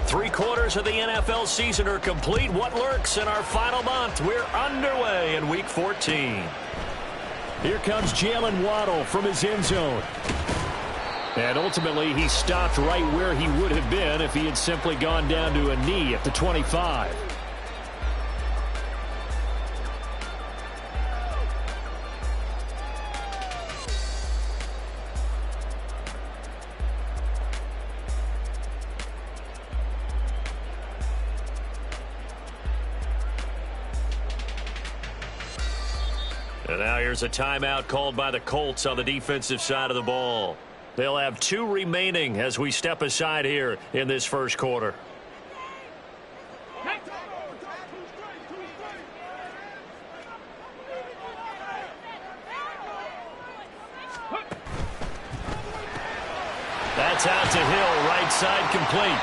Three-quarters of the NFL season are complete. What lurks in our final month? We're underway in Week 14. Here comes Jalen Waddle from his end zone. And ultimately, he stopped right where he would have been if he had simply gone down to a knee at the 25. And now here's a timeout called by the Colts on the defensive side of the ball. They'll have 2 remaining as we step aside here in this first quarter. That's out to Hill, right side complete.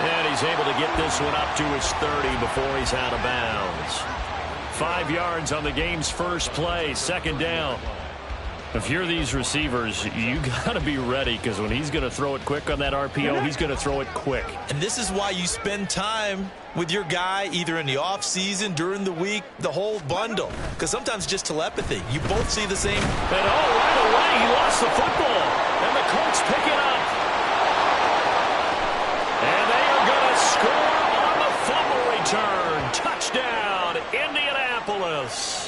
And he's able to get this one up to his 30 before he's out of bounds. 5 yards on the game's first play, second down. If you're these receivers, you got to be ready, because when he's going to throw it quick on that RPO, he's going to throw it quick. And this is why you spend time with your guy either in the offseason, during the week, the whole bundle. Because sometimes just telepathy. You both see the same. And right away, he lost the football. And the Colts pick it up. And they are going to score on the fumble return. Touchdown, Indianapolis.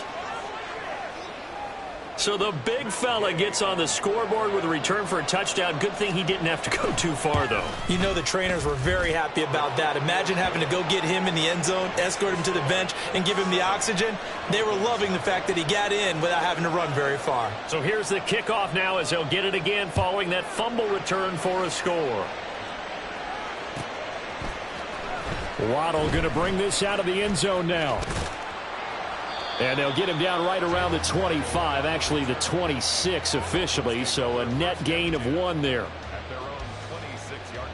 So the big fella gets on the scoreboard with a return for a touchdown. Good thing he didn't have to go too far, though. You know the trainers were very happy about that. Imagine having to go get him in the end zone, escort him to the bench, and give him the oxygen. They were loving the fact that he got in without having to run very far. So here's the kickoff now as they'll get it again following that fumble return for a score. Waddle going to bring this out of the end zone now. And they'll get him down right around the 25, actually the 26 officially, so a net gain of 1 there. At their own 26-yard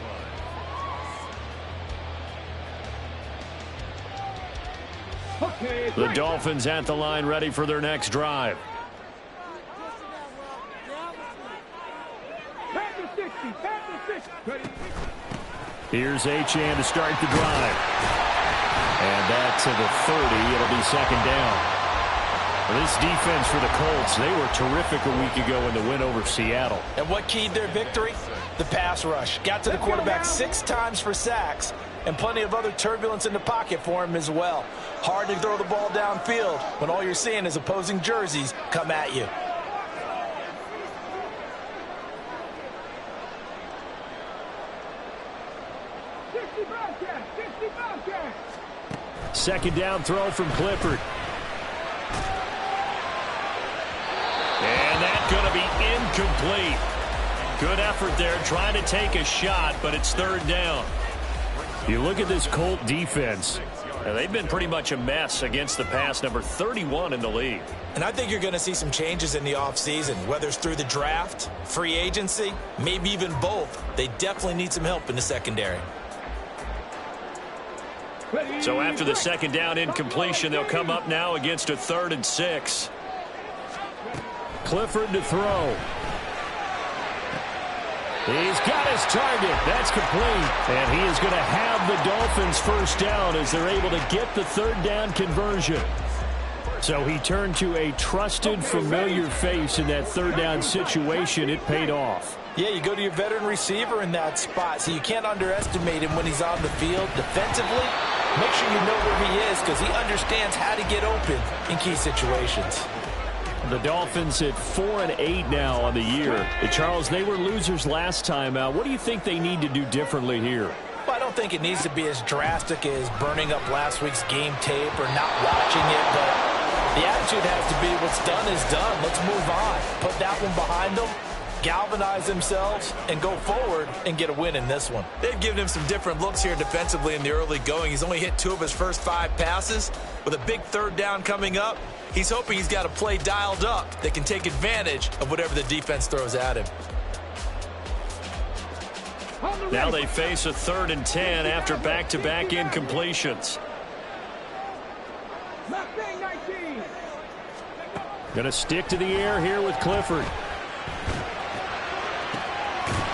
line. Okay, the Dolphins at the line ready for their next drive. Here's Achane to start the drive. And that to the 30. It'll be second down. This defense for the Colts, they were terrific a week ago in the win over Seattle. And what keyed their victory? The pass rush. Got to the quarterback 6 times for sacks, and plenty of other turbulence in the pocket for him as well. Hard to throw the ball downfield when all you're seeing is opposing jerseys come at you. Second down throw from Clifford. And that's going to be incomplete. Good effort there trying to take a shot, but it's third down. You look at this Colt defense, and they've been pretty much a mess against the pass, number 31 in the league. And I think you're going to see some changes in the offseason, whether it's through the draft, free agency, maybe even both. They definitely need some help in the secondary. So after the second down incompletion, they'll come up now against a 3rd and 6. Clifford to throw. He's got his target. That's complete. And he is going to have the Dolphins first down as they're able to get the 3rd down conversion. So he turned to a trusted, familiar face in that 3rd down situation. It paid off. Yeah, you go to your veteran receiver in that spot, so you can't underestimate him when he's on the field defensively. Make sure you know where he is because he understands how to get open in key situations. The Dolphins at 4-8 now on the year. Charles, they were losers last time out. What do you think they need to do differently here? Well, I don't think it needs to be as drastic as burning up last week's game tape or not watching it, but the attitude has to be what's done is done. Let's move on. Put that one behind them, galvanize themselves, and go forward and get a win in this one. They've given him some different looks here defensively in the early going. He's only hit 2 of his first 5 passes. With a big 3rd down coming up, he's hoping he's got a play dialed up that can take advantage of whatever the defense throws at him. Now they face a 3rd and 10 after back-to-back incompletions. Going to stick to the air here with Clifford.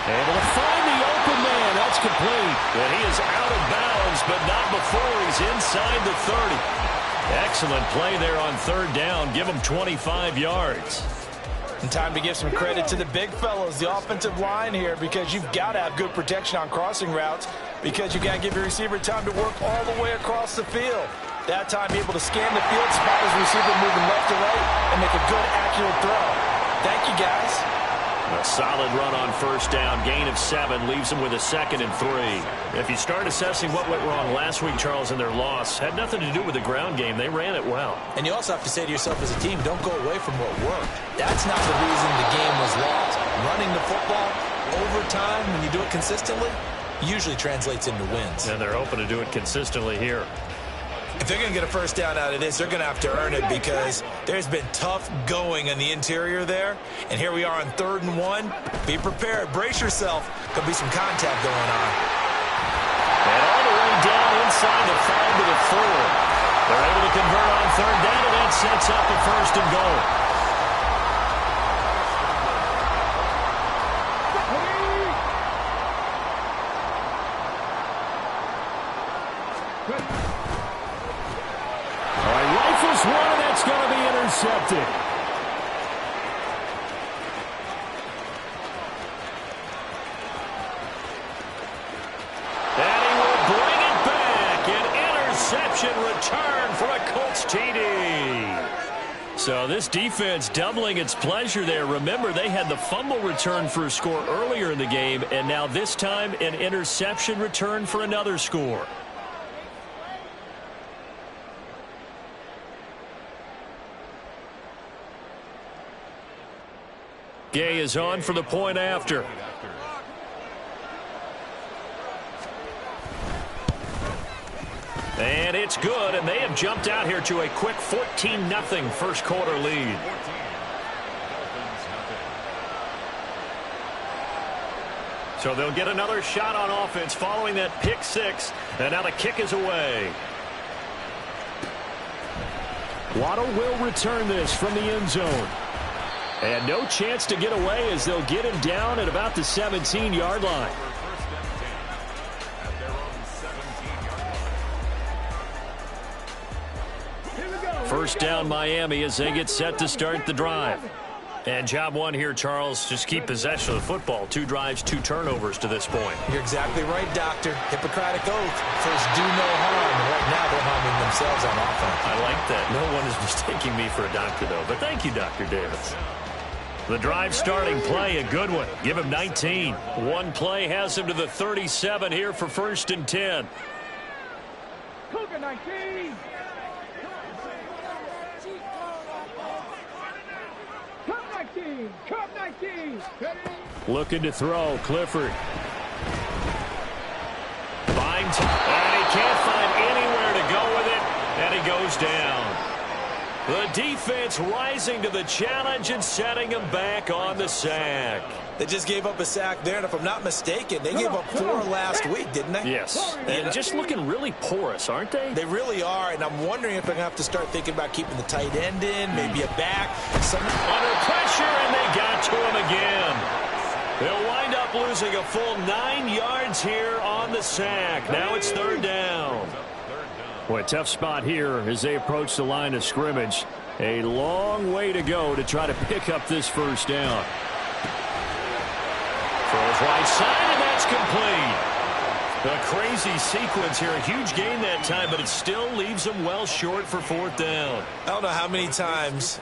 Able to find the open man. That's complete. And he is out of bounds, but not before he's inside the 30. Excellent play there on third down. Give him 25 yards. And time to give some credit to the big fellows, the offensive line here, because you've got to have good protection on crossing routes, because you got to give your receiver time to work all the way across the field. That time, be able to scan the field, spot his receiver moving left to right, and make a good, accurate throw. Thank you, guys. A solid run on first down. Gain of 7 leaves them with a 2nd and 3. If you start assessing what went wrong last week, Charles, in their loss, had nothing to do with the ground game. They ran it well. And you also have to say to yourself as a team, don't go away from what worked. That's not the reason the game was lost. Running the football over time, when you do it consistently, usually translates into wins. And they're hoping to do it consistently here. If they're going to get a first down out of this, they're going to have to earn it, because there's been tough going in the interior there. And here we are on 3rd and 1. Be prepared. Brace yourself. Could be some contact going on. And all the way down inside the 5 to the 4. They're able to convert on third down, and that sets up a 1st and goal. One, and that's going to be intercepted. And he will bring it back. An interception return for a Colts TD. So this defense doubling its pleasure there. Remember, they had the fumble return for a score earlier in the game, and now this time an interception return for another score. Gay is on for the point after. And it's good, and they have jumped out here to a quick 14-0 first quarter lead. So they'll get another shot on offense following that pick 6, and now the kick is away. Waddle will return this from the end zone. And no chance to get away as they'll get him down at about the 17-yard line. First down Miami as they get set to start the drive. And job one here, Charles, just keep possession of the football. 2 drives, 2 turnovers to this point. You're exactly right, Doctor. Hippocratic oath. First, do no harm. And right now, they're harming themselves on offense. I like that. No one is mistaking me for a doctor, though. But thank you, Dr. Davis. The drive starting play, a good one. Give him 19. One play has him to the 37 here for 1st and 10. Cougar 19. Cup 19. Looking to throw, Clifford. Finds, and he can't find anywhere to go with it, and he goes down. The defense rising to the challenge and setting him back on the sack. They just gave up a sack there, and if I'm not mistaken, they gave up 4 last week, didn't they? Yes, and just looking really porous, aren't they? They really are, and I'm wondering if they're going to have to start thinking about keeping the tight end in, maybe a back. Under pressure, and they got to him again. They'll wind up losing a full 9 yards here on the sack. Now it's 3rd down. Boy, tough spot here as they approach the line of scrimmage. A long way to go to try to pick up this first down. Throws right side, and that's complete. A crazy sequence here. A huge gain that time, but it still leaves them well short for 4th down. I don't know how many times,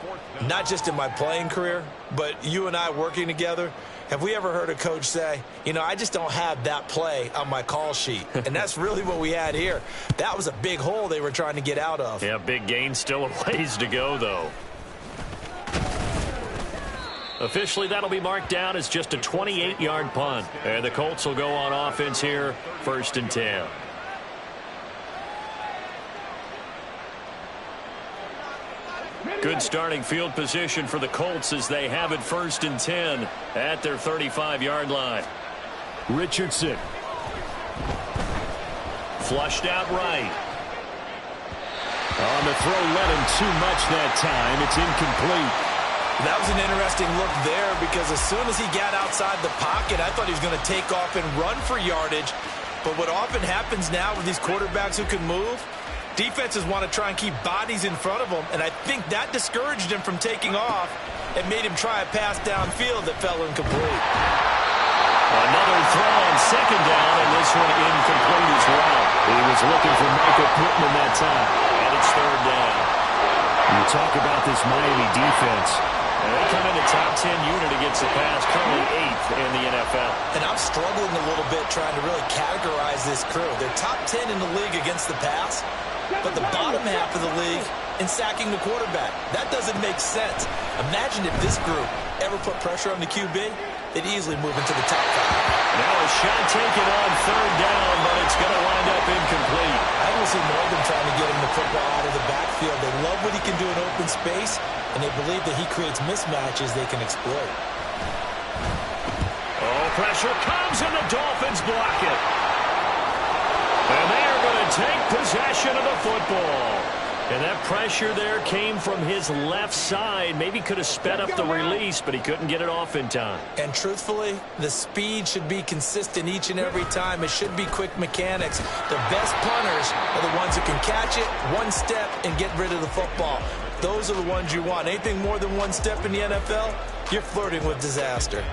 not just in my playing career, but you and I working together, have we ever heard a coach say, you know, I just don't have that play on my call sheet. And that's really what we had here. That was a big hole they were trying to get out of. Yeah, big gain, still a ways to go, though. Officially, that'll be marked down as just a 28-yard punt. And the Colts will go on offense here, 1st and 10. Good starting field position for the Colts as they have it 1st and 10 at their 35-yard line. Richardson. Flushed out right. On the throw, let him too much that time. It's incomplete. That was an interesting look there, because as soon as he got outside the pocket, I thought he was going to take off and run for yardage. But what often happens now with these quarterbacks who can move, defenses want to try and keep bodies in front of them, and I think that discouraged him from taking off and made him try a pass downfield that fell incomplete. Another throw on second down, and this one incomplete as well. He was looking for Michael Pittman that time, and it's third down. You talk about this Miami defense. And they come in the top 10 unit against the pass, currently 8th in the NFL. And I'm struggling a little bit trying to really categorize this crew. They're top 10 in the league against the pass, but the bottom half of the league in sacking the quarterback. That doesn't make sense. Imagine if this group ever put pressure on the QB, they'd easily move into the top 5. Now a shot taken on third down, but it's going to wind up incomplete. I don't see more than trying to get him the football out of the backfield. They love what he can do in open space, and they believe that he creates mismatches they can exploit. Oh, pressure comes, and the Dolphins block it. And they are going to take possession of the football. And that pressure there came from his left side. Maybe could have sped up the release, but he couldn't get it off in time. And truthfully, the speed should be consistent each and every time. It should be quick mechanics. The best punters are the ones who can catch it, one step, and get rid of the football. Those are the ones you want. Anything more than one step in the NFL, you're flirting with disaster.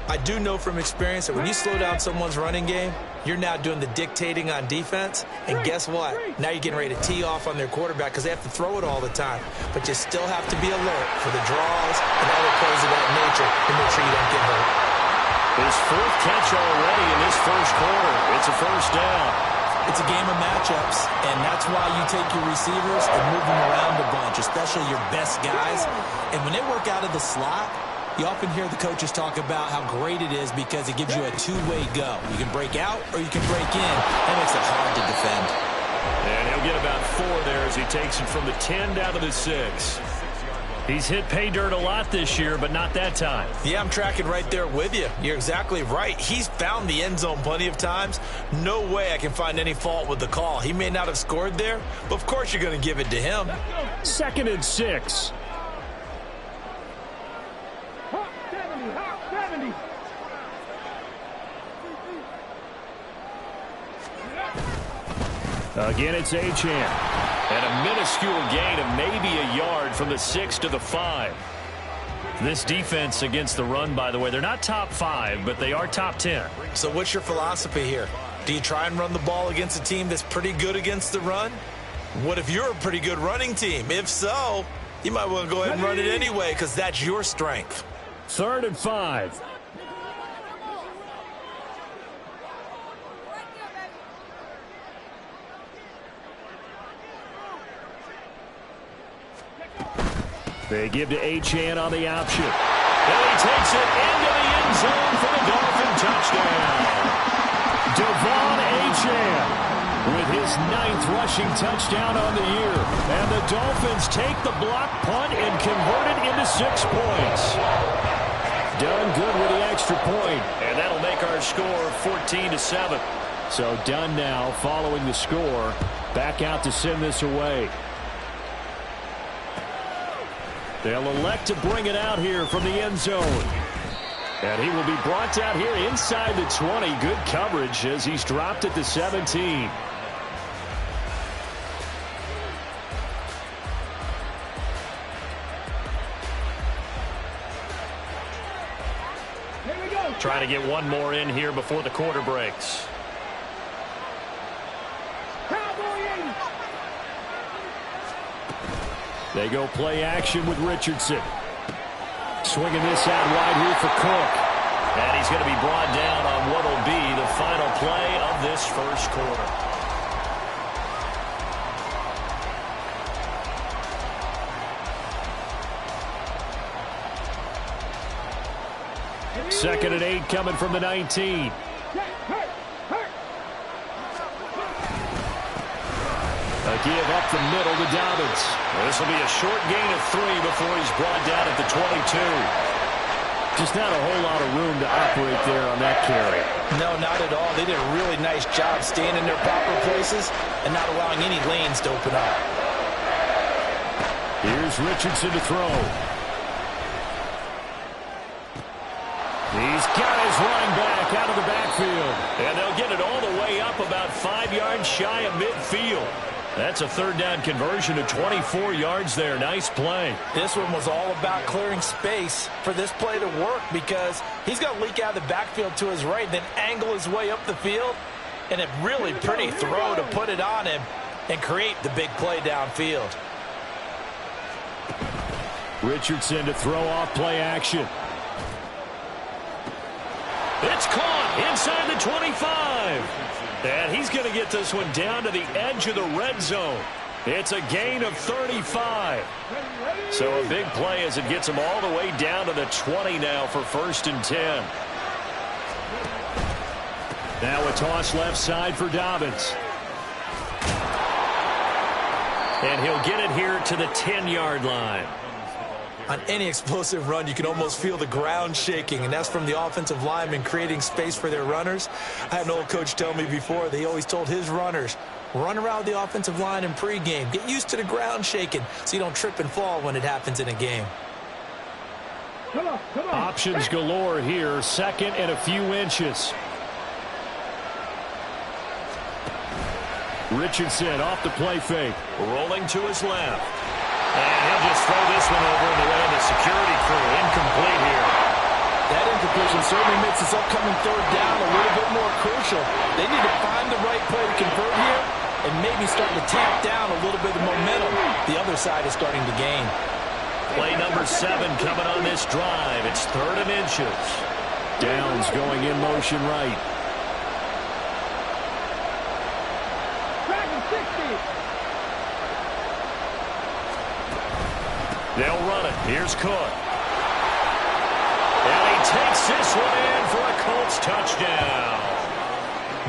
I do know from experience that when you slow down someone's running game, you're now doing the dictating on defense. And guess what? Now you're getting ready to tee off on their quarterback because they have to throw it all the time. But you still have to be alert for the draws and other plays of that nature to make sure you don't get hurt. His fourth catch already in this first quarter. It's a first down. It's a game of matchups, and that's why you take your receivers and move them around a bunch, especially your best guys. And when they work out of the slot, you often hear the coaches talk about how great it is because it gives you a two-way go. You can break out or you can break in. That makes it hard to defend. And he'll get about 4 there as he takes it from the 10 down to the 6. He's hit pay dirt a lot this year, but not that time. Yeah, I'm tracking right there with you. You're exactly right. He's found the end zone plenty of times. No way I can find any fault with the call. He may not have scored there, but of course you're going to give it to him. 2nd and 6. Again, it's Achane. And a minuscule gain of maybe a yard from the 6 to the 5. This defense against the run, by the way, they're not top 5, but they are top 10. So what's your philosophy here? Do you try and run the ball against a team that's pretty good against the run? What if you're a pretty good running team? If so, you might want to go ahead and run it anyway because that's your strength. 3rd and 5. They give to Achane on the option. And he takes it into the end zone for the Dolphin touchdown. Devon Achane with his 9th rushing touchdown on the year. And the Dolphins take the block punt and convert it into 6 points. Done good with the extra point. And that'll make our score 14-7. So Dunn now following the score. Back out to send this away. They'll elect to bring it out here from the end zone. And he will be brought out here inside the 20. Good coverage as he's dropped at the 17. Trying to get one more in here before the quarter breaks. They go play action with Richardson. Swinging this out wide here for Cook. And he's going to be brought down on what will be the final play of this first quarter. Second and 8 coming from the 19. A give up the middle to Dobbins. This will be a short gain of 3 before he's brought down at the 22. Just not a whole lot of room to operate there on that carry. No, not at all. They did a really nice job staying in their proper places and not allowing any lanes to open up. Here's Richardson to throw. He's got his running back out of the backfield. And they'll get it all the way up about 5 yards shy of midfield. That's a third down conversion to 24 yards there. Nice play. This one was all about clearing space for this play to work because he's going to leak out of the backfield to his right, then angle his way up the field, and a really pretty throw to put it on him and create the big play downfield. Richardson to throw off play action. It's caught inside the 25. And he's going to get this one down to the edge of the red zone. It's a gain of 35. So a big play as it gets him all the way down to the 20 now for 1st and 10. Now a toss left side for Dobbins. And he'll get it here to the 10-yard line. On any explosive run, you can almost feel the ground shaking, and that's from the offensive linemen creating space for their runners. I had an old coach tell me before, they always told his runners, run around the offensive line in pregame. Get used to the ground shaking so you don't trip and fall when it happens in a game. Come on. Options galore here, 2nd and a few inches. Richardson off the play fake. Rolling to his left. And he'll just throw this one over in the way of the security crew. Incomplete here. That incompletion certainly makes this upcoming third down a little bit more crucial. They need to find the right play to convert here and maybe start to tamp down a little bit of momentum. The other side is starting to gain. Play number 7 coming on this drive. It's 3rd and inches. Downs going in motion right. They'll run it. Here's Cook. And he takes this one in for a Colts touchdown.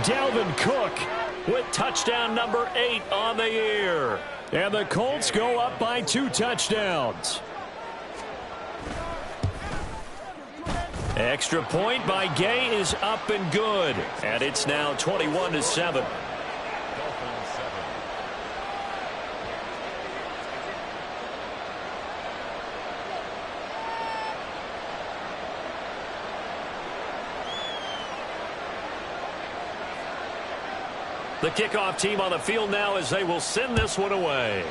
Dalvin Cook with touchdown number 8 on the year. And the Colts go up by 2 touchdowns. Extra point by Gay is up and good. And it's now 21-7. The kickoff team on the field now as they will send this one away.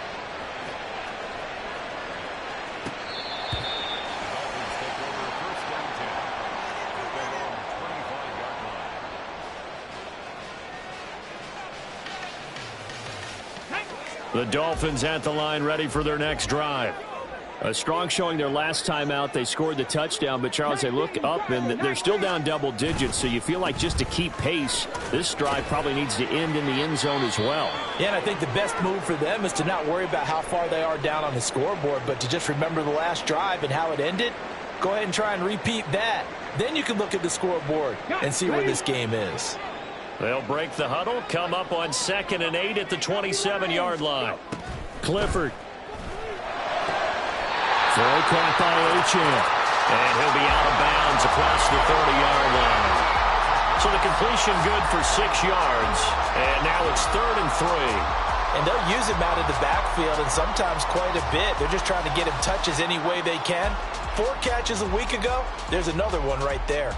The Dolphins at the line ready for their next drive. A strong showing their last time out. They scored the touchdown, but Charles, they look up and they're still down double digits, so you feel like just to keep pace, this drive probably needs to end in the end zone as well. Yeah, and I think the best move for them is to not worry about how far they are down on the scoreboard, but to just remember the last drive and how it ended. Go ahead and try and repeat that. Then you can look at the scoreboard and see where this game is. They'll break the huddle, come up on 2nd and 8 at the 27-yard line. Clifford. Throw caught by Achane. And he'll be out of bounds across the 30-yard line. So the completion good for 6 yards. And now it's 3rd and 3. And they'll use him out of the backfield, and sometimes quite a bit. They're just trying to get him touches any way they can. 4 catches a week ago. There's another one right there.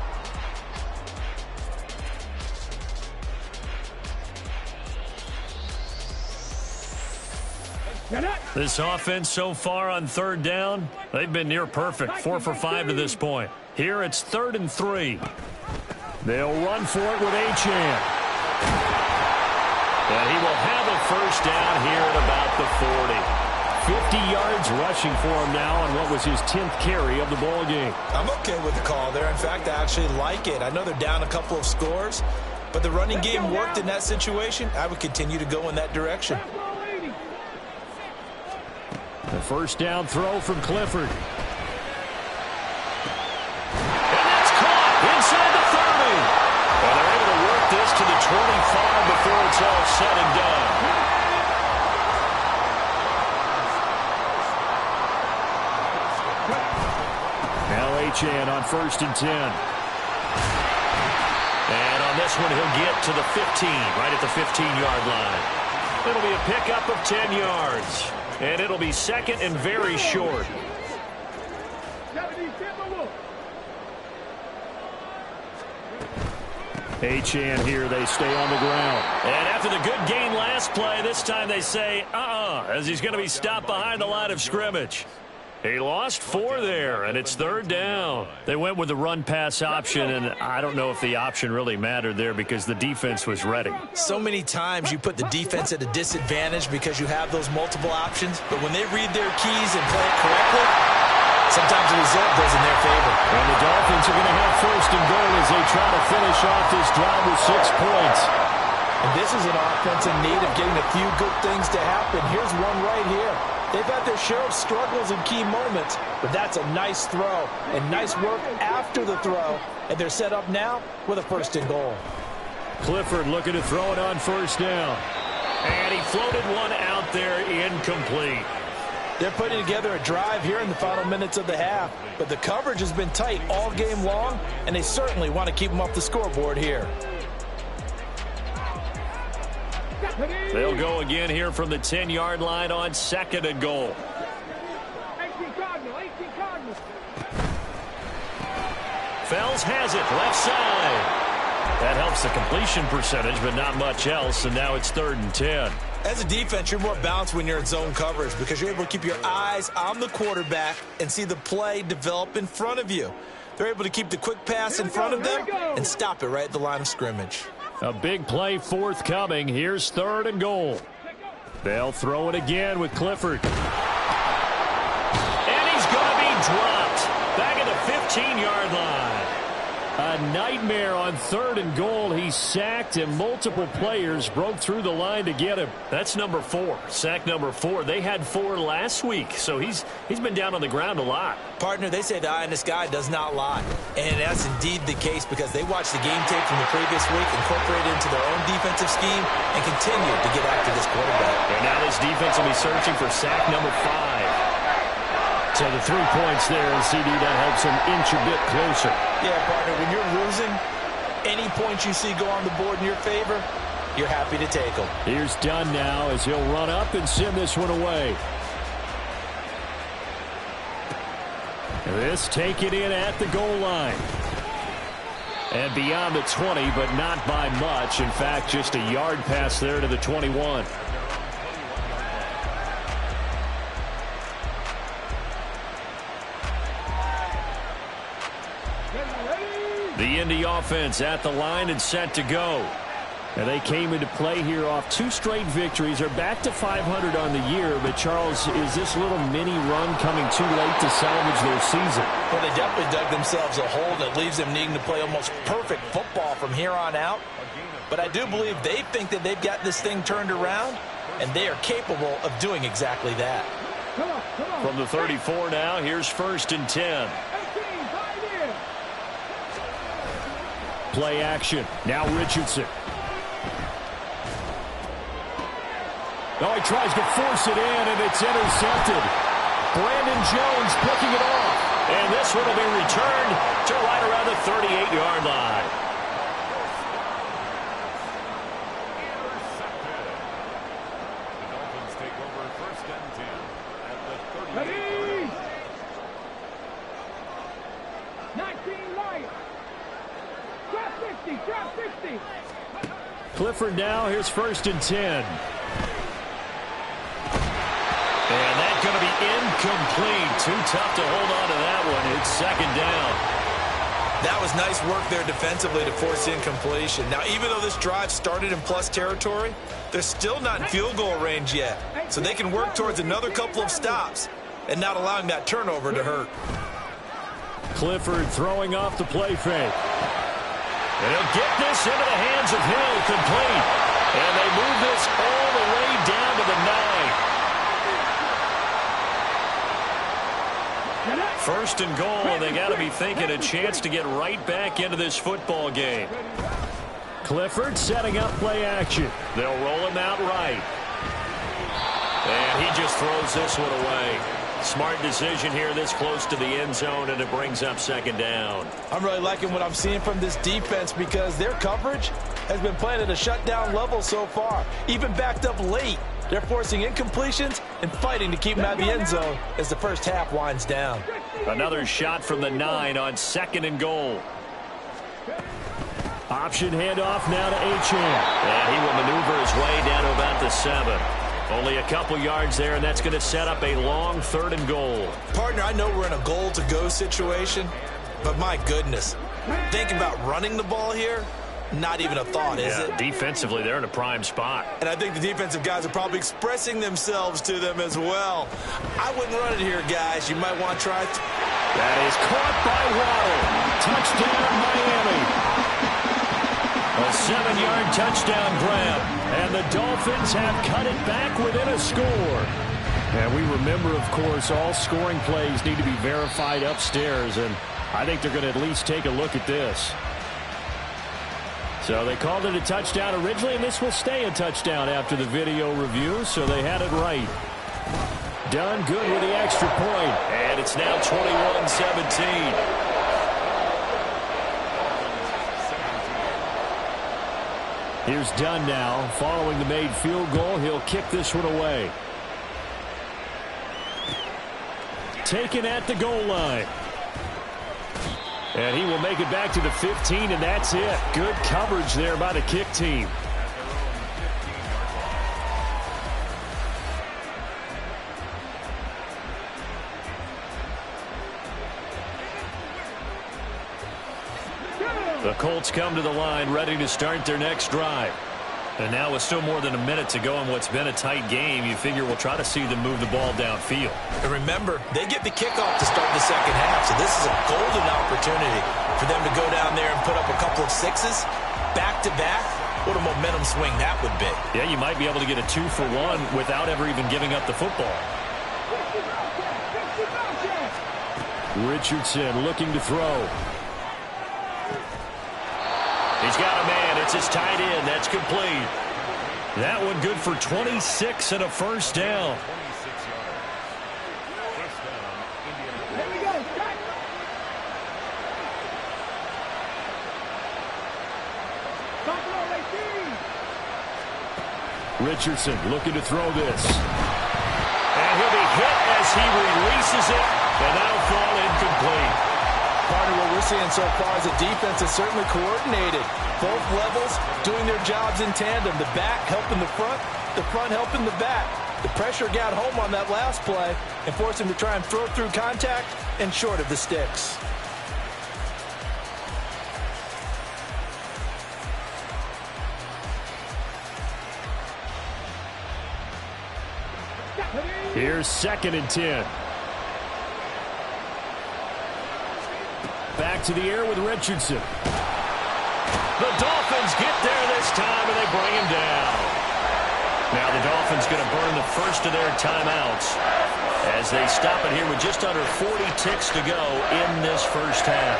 This offense so far on 3rd down, they've been near perfect. 4 for 5 to this point. Here it's 3rd and 3. They'll run for it with Achane. And he will have a first down here at about the 40. 50 yards rushing for him now on what was his 10th carry of the ball game. I'm okay with the call there. In fact, I actually like it. I know they're down a couple of scores, but the running game worked in that situation. I would continue to go in that direction. The first down throw from Clifford. And that's caught inside the 30. And they're able to work this to the 25 before it's all said and done. Now Achane on 1st and 10. And on this one, he'll get to the 15, right at the 15-yard line. It'll be a pickup of 10 yards. And it'll be 2nd and very short. Achane here, they stay on the ground. And after the good gain last play, this time they say, as he's going to be stopped behind the line of scrimmage. He lost 4 there, and it's 3rd down. They went with the run-pass option, and I don't know if the option really mattered there because the defense was ready. So many times you put the defense at a disadvantage because you have those multiple options, but when they read their keys and play it correctly, sometimes the result goes in their favor. And the Dolphins are going to have 1st and goal as they try to finish off this drive with 6 points. And this is an offense in need of getting a few good things to happen. Here's one right here. They've had their share of struggles in key moments, but that's a nice throw and nice work after the throw. And they're set up now with a 1st and goal. Clifford looking to throw it on 1st down. And he floated one out there, incomplete. They're putting together a drive here in the final minutes of the half, but the coverage has been tight all game long, and they certainly want to keep them off the scoreboard here. They'll go again here from the 10-yard line on 2nd and goal. Fells has it, left side. That helps the completion percentage, but not much else, and now it's 3rd and 10. As a defense, you're more balanced when you're in zone coverage because you're able to keep your eyes on the quarterback and see the play develop in front of you. They're able to keep the quick pass in front of them and stop it right at the line of scrimmage. A big play forthcoming. Here's 3rd and goal. They'll throw it again with Clifford. And he's going to be dropped back at the 15-yard line. A nightmare on 3rd and goal. He's sacked, and multiple players broke through the line to get him. That's number 4, sack number 4. They had 4 last week, so he's been down on the ground a lot. Partner, they say the eye in the sky does not lie. And that's indeed the case because they watched the game tape from the previous week, incorporated into their own defensive scheme, and continued to get after this quarterback. And now this defense will be searching for sack number 5. So the 3 points there, and CD, that helps him inch a bit closer. Yeah, partner, when you're losing, any points you see go on the board in your favor, you're happy to take them. Here's Dunn now as he'll run up and send this one away. This taken in at the goal line. And beyond the 20, but not by much. In fact, just a yard pass there to the 21. The Indy offense at the line and set to go. And they came into play here off 2 straight victories. They're back to 500 on the year. But, Charles, is this little mini run coming too late to salvage their season? Well, they definitely dug themselves a hole that leaves them needing to play almost perfect football from here on out. But I do believe they think that they've got this thing turned around, and they are capable of doing exactly that. From the 34 now, here's 1st and 10. Play action. Now Richardson. Oh, he tries to force it in, and it's intercepted. Brandon Jones picking it off. And this one will be returned to right around the 38-yard line. The Dolphins take over 1st and 10 at the 38-yard line. 19 right. Drop 50. Clifford now, here's 1st and 10. And that's going to be incomplete. Too tough to hold on to that one. It's 2nd down. That was nice work there defensively to force incompletion. Now, even though this drive started in plus territory, they're still not in field goal range yet. So they can work towards another couple of stops and not allowing that turnover to hurt. Clifford throwing off the play fake. And he'll get this into the hands of Hill, complete. And they move this all the way down to the 9. 1st and goal, and they got to be thinking a chance to get right back into this football game. Clifford setting up play action. They'll roll him out right. And he just throws this one away. Smart decision here this close to the end zone, and it brings up 2nd down. I'm really liking what I'm seeing from this defense because their coverage has been playing at a shutdown level so far. Even backed up late, they're forcing incompletions and fighting to keep them out of the end zone as the first half winds down. Another shot from the 9 on 2nd and goal. Option handoff now to Achane. And he will maneuver his way down to about the 7. Only a couple yards there, and that's going to set up a long 3rd and goal. Partner, I know we're in a goal-to-go situation, but my goodness, think about running the ball here. Not even a thought, is it? Defensively, they're in a prime spot. And I think the defensive guys are probably expressing themselves to them as well. I wouldn't run it here, guys. You might want to try. That is caught by Waddle. Touchdown, Miami. A 7-yard touchdown grab. And the Dolphins have cut it back within a score. And we remember, of course, all scoring plays need to be verified upstairs. And I think they're going to at least take a look at this. So they called it a touchdown originally, and this will stay a touchdown after the video review, so they had it right. Done good with the extra point. And it's now 21-17. Here's Dunn now. Following the made field goal, he'll kick this one away. Taken at the goal line. And he will make it back to the 15, and that's it. Good coverage there by the kick team. The Colts come to the line ready to start their next drive. And now with still more than a minute to go in what's been a tight game, you figure we'll try to see them move the ball downfield. And remember, they get the kickoff to start the second half, so this is a golden opportunity for them to go down there and put up a couple of sixes back-to-back. What a momentum swing that would be. Yeah, you might be able to get a 2-for-1 without ever even giving up the football. Richardson looking to throw. He's got a man. It's his tight end. That's complete. That one good for 26 and a first down. Here we go. Cut. Buffalo, they see. Richardson looking to throw this. And he'll be hit as he releases it, and that'll fall incomplete. Part of what we're seeing so far is the defense is certainly coordinated. Both levels doing their jobs in tandem. The back helping the front helping the back. The pressure got home on that last play and forced him to try and throw through contact and short of the sticks. Here's 2nd and 10. Back to the air with Richardson. The Dolphins get there this time, and they bring him down. Now the Dolphins going to burn the first of their timeouts as they stop it here with just under 40 ticks to go in this first half.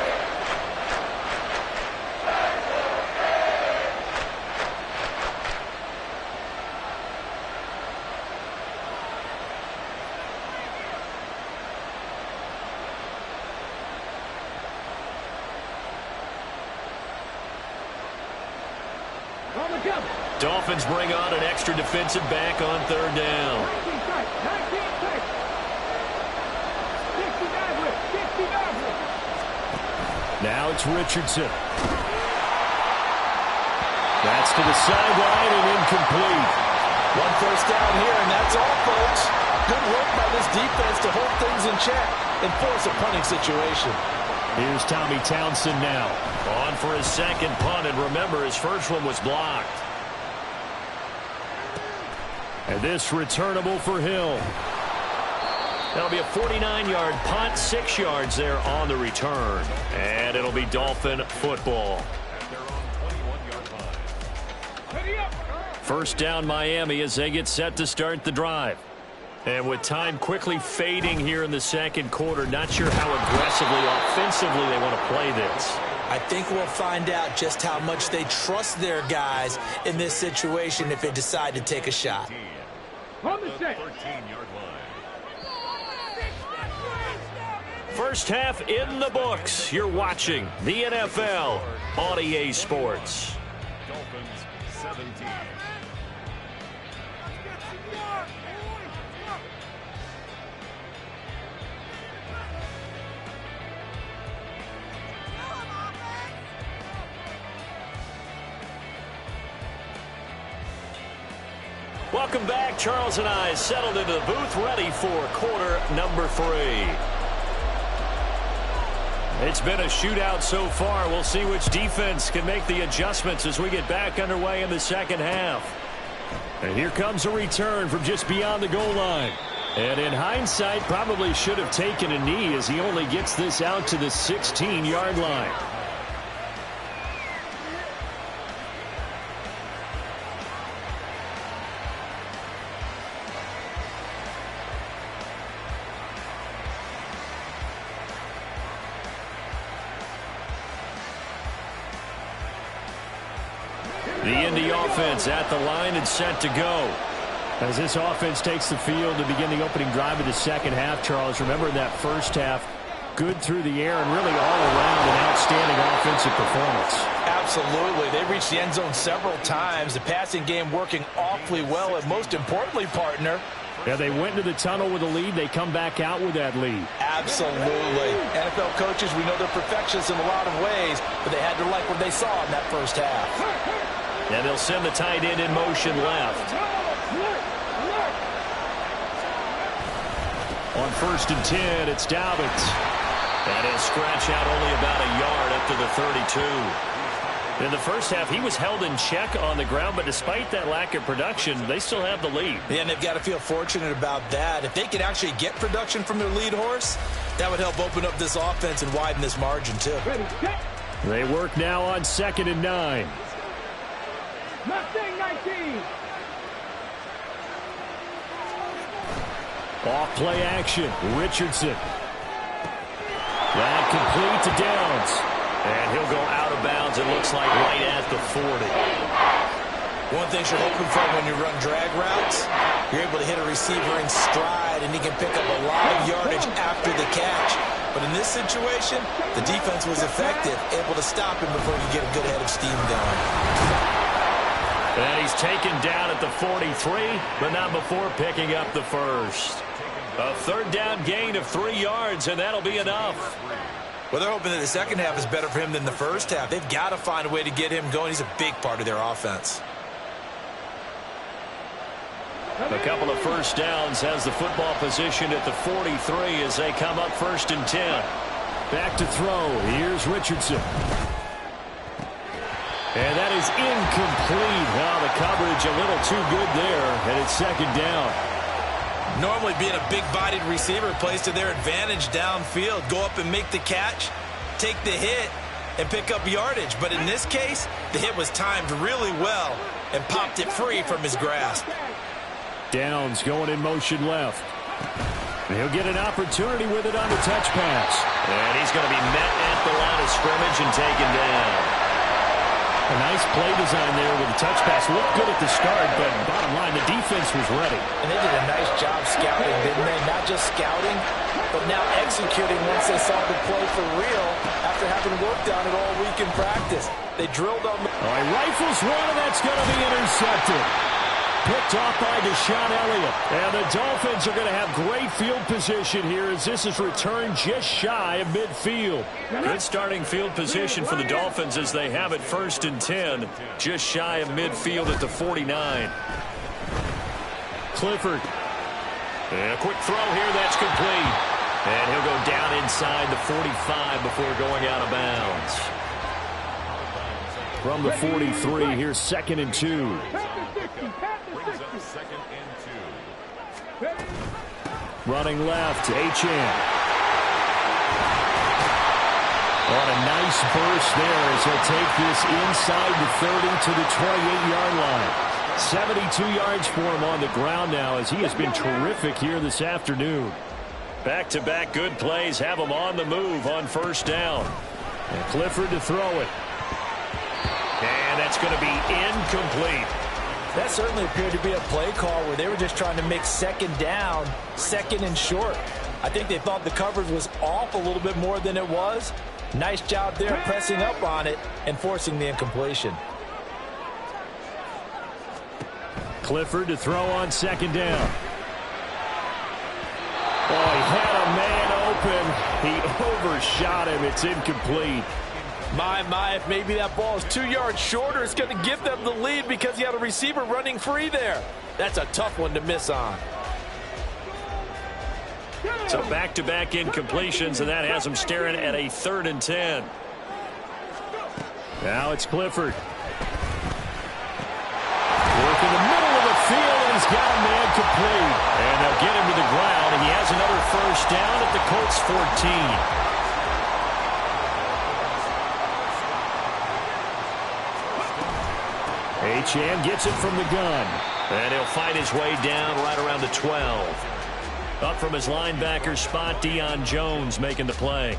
Dolphins bring on an extra defensive back on 3rd down. 19 touch. 19 touch. 69 with. 69 with. Now it's Richardson. That's to the sideline and incomplete. One first down here, and that's all, folks. Good work by this defense to hold things in check and force a punting situation. Here's Tommy Townsend now. On for his second punt, and remember, his first one was blocked. And this returnable for Hill. That'll be a 49-yard punt, 6 yards there on the return. And it'll be Dolphin football. First down Miami as they get set to start the drive. And with time quickly fading here in the second quarter, not sure how aggressively, offensively they want to play this. I think we'll find out just how much they trust their guys in this situation if they decide to take a shot. On the set. First half in the books. You're watching the NFL on EA Sports. Dolphins 17. Welcome back. Charles and I settled into the booth, ready for quarter number 3. It's been a shootout so far. We'll see which defense can make the adjustments as we get back underway in the second half. And here comes a return from just beyond the goal line. And in hindsight, probably should have taken a knee as he only gets this out to the 16-yard line. The Indy offense at the line and set to go. As this offense takes the field to begin the opening drive of the second half, Charles, remember that first half, good through the air and really all around an outstanding offensive performance. Absolutely. They reached the end zone several times. The passing game working awfully well, and most importantly, partner, yeah, they went into the tunnel with a lead. They come back out with that lead. Absolutely. NFL coaches, we know they're perfectionists in a lot of ways, but they had to like what they saw in that first half. And they'll send the tight end in motion left. On 1st and 10, it's Dobbins. And he'll scratch out only about a yard up to the 32. In the first half, he was held in check on the ground, but despite that lack of production, they still have the lead. Yeah, and they've got to feel fortunate about that. If they could actually get production from their lead horse, that would help open up this offense and widen this margin, too. They work now on 2nd and 9. Mustang 19. Off play action. Richardson. That complete to Downs. And he'll go out of bounds, it looks like, right at the 40. One thing you're hoping for when you run drag routes, you're able to hit a receiver in stride, and he can pick up a lot of yardage after the catch. But in this situation, the defense was effective, able to stop him before he could get a good head of steam going. And he's taken down at the 43, but not before picking up the first. A 3rd down gain of 3 yards, and that'll be enough. Well, they're hoping that the second half is better for him than the first half. They've got to find a way to get him going. He's a big part of their offense. A couple of first downs has the football position at the 43 as they come up 1st and 10. Back to throw. Here's Richardson. And that is incomplete. Now the coverage a little too good there, and it's 2nd down. Normally being a big-bodied receiver plays to their advantage downfield. Go up and make the catch, take the hit, and pick up yardage. But in this case, the hit was timed really well and popped it free from his grasp. Downs going in motion left. He'll get an opportunity with it on the touch pass. And he's going to be met at the line of scrimmage and taken down. A nice play design there with the touch pass. Looked good at the start, but bottom line, the defense was ready. And they did a nice job scouting, didn't they? Not just scouting, but now executing once they saw the play for real after having worked on it all week in practice. They drilled on the... All right, rifles one, and that's going to be intercepted. Picked off by Deshaun Elliott. And the Dolphins are going to have great field position here as this is returned just shy of midfield. Good starting field position for the Dolphins as they have it 1st and 10, just shy of midfield at the 49. Clifford. And a quick throw here, that's complete. And he'll go down inside the 45 before going out of bounds. From the 43, here's 2nd and 2. Running left, Achane. On a nice burst there as he'll take this inside the 30 to the 28-yard line. 72 yards for him on the ground now as he has been terrific here this afternoon. Back-to-back good plays have him on the move on 1st down. And Clifford to throw it. And that's going to be incomplete. That certainly appeared to be a play call where they were just trying to make 2nd down, 2nd and short. I think they thought the coverage was off a little bit more than it was. Nice job there pressing up on it and forcing the incompletion. Clifford to throw on 2nd down. Oh, he had a man open. He overshot him. It's incomplete. My, if maybe that ball is 2 yards shorter, it's going to give them the lead because you had a receiver running free there. That's a tough one to miss on. So back-to-back incompletions, and that has them staring at a 3rd and 10. Now it's Clifford. Work in the middle of the field, and he's got a man complete. And they'll get him to the ground. He has another first down at the Colts 14. Achane gets it from the gun. And he'll fight his way down right around the 12. Up from his linebacker spot, Deion Jones making the play.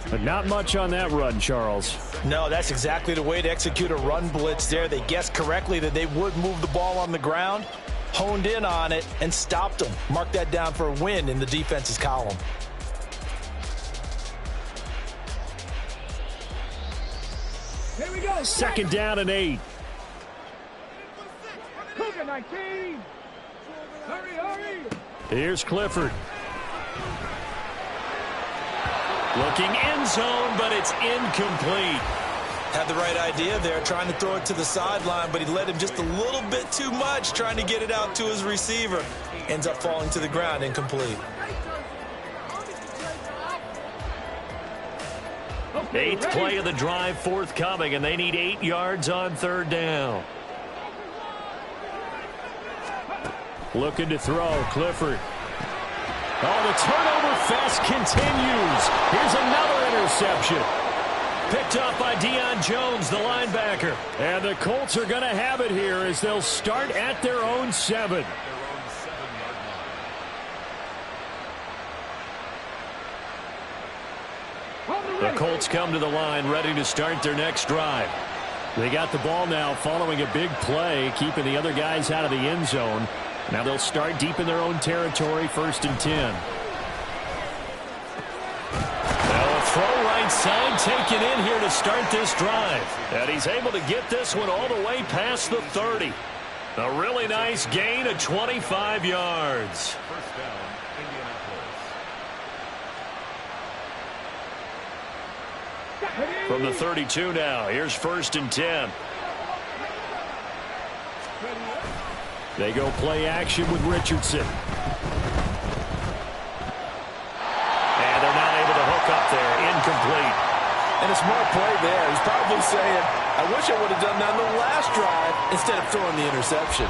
But not much on that run, Charles. No, that's exactly the way to execute a run blitz there. They guessed correctly that they would move the ball on the ground, honed in on it, and stopped them. Mark that down for a win in the defense's column. Here we go. 2nd down and 8. Cougar 19. Hurry, hurry. Here's Clifford. Looking end zone, but it's incomplete. Had the right idea there, trying to throw it to the sideline, but he led him just a little bit too much, trying to get it out to his receiver. Ends up falling to the ground, incomplete. 8th play of the drive forthcoming, and they need 8 yards on 3rd down. Looking to throw, Clifford. Oh, the turnover fest continues. Here's another interception. Picked off by Deion Jones, the linebacker. And the Colts are going to have it here as they'll start at their own 7. The Colts come to the line, ready to start their next drive. They got the ball now following a big play, keeping the other guys out of the end zone. Now they'll start deep in their own territory, 1st and 10. Now a throw right side taken in here to start this drive. And he's able to get this one all the way past the 30. A really nice gain of 25 yards. First down, Indianapolis. From the 32 now, here's 1st and 10. They go play action with Richardson. And they're not able to hook up there. Incomplete. And a smart play there. He's probably saying, I wish I would have done that on the last drive instead of throwing the interception.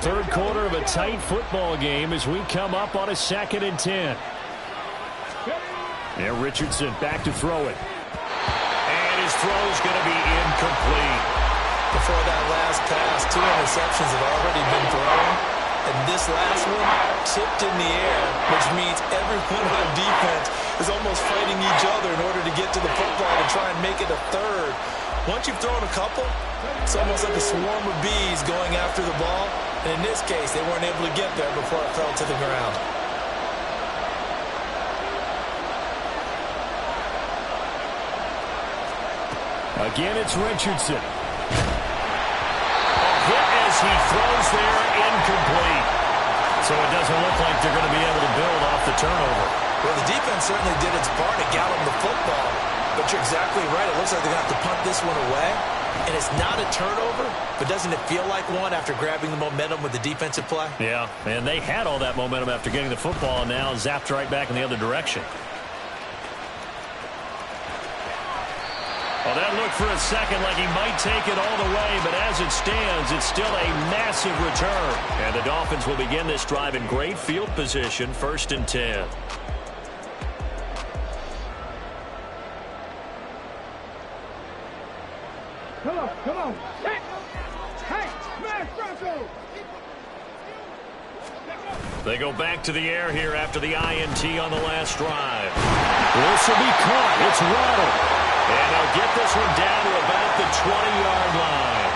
3rd quarter of a tight football game as we come up on a 2nd and 10. There, Richardson back to throw it. His throw's going to be incomplete. Before that last pass, 2 interceptions have already been thrown. And this last one tipped in the air, which means everyone on defense is almost fighting each other in order to get to the football to try and make it a 3rd. Once you've thrown a couple, it's almost like a swarm of bees going after the ball. And in this case, they weren't able to get there before it fell to the ground. Again, it's Richardson. A hit as he throws there, incomplete. So it doesn't look like they're going to be able to build off the turnover. Well, the defense certainly did its part to gallop the football. But you're exactly right. It looks like they're going to have to punt this one away. And it's not a turnover, but doesn't it feel like one after grabbing the momentum with the defensive play? Yeah, and they had all that momentum after getting the football, and now zapped right back in the other direction. Well, that looked for a second like he might take it all the way, but as it stands, it's still a massive return. And the Dolphins will begin this drive in great field position, 1st and 10. Come on, come on. Hey, hey, smash Bronco. They go back to the air here after the INT on the last drive. This will be caught. It's Waddle. And they'll get this one down to about the 20-yard line.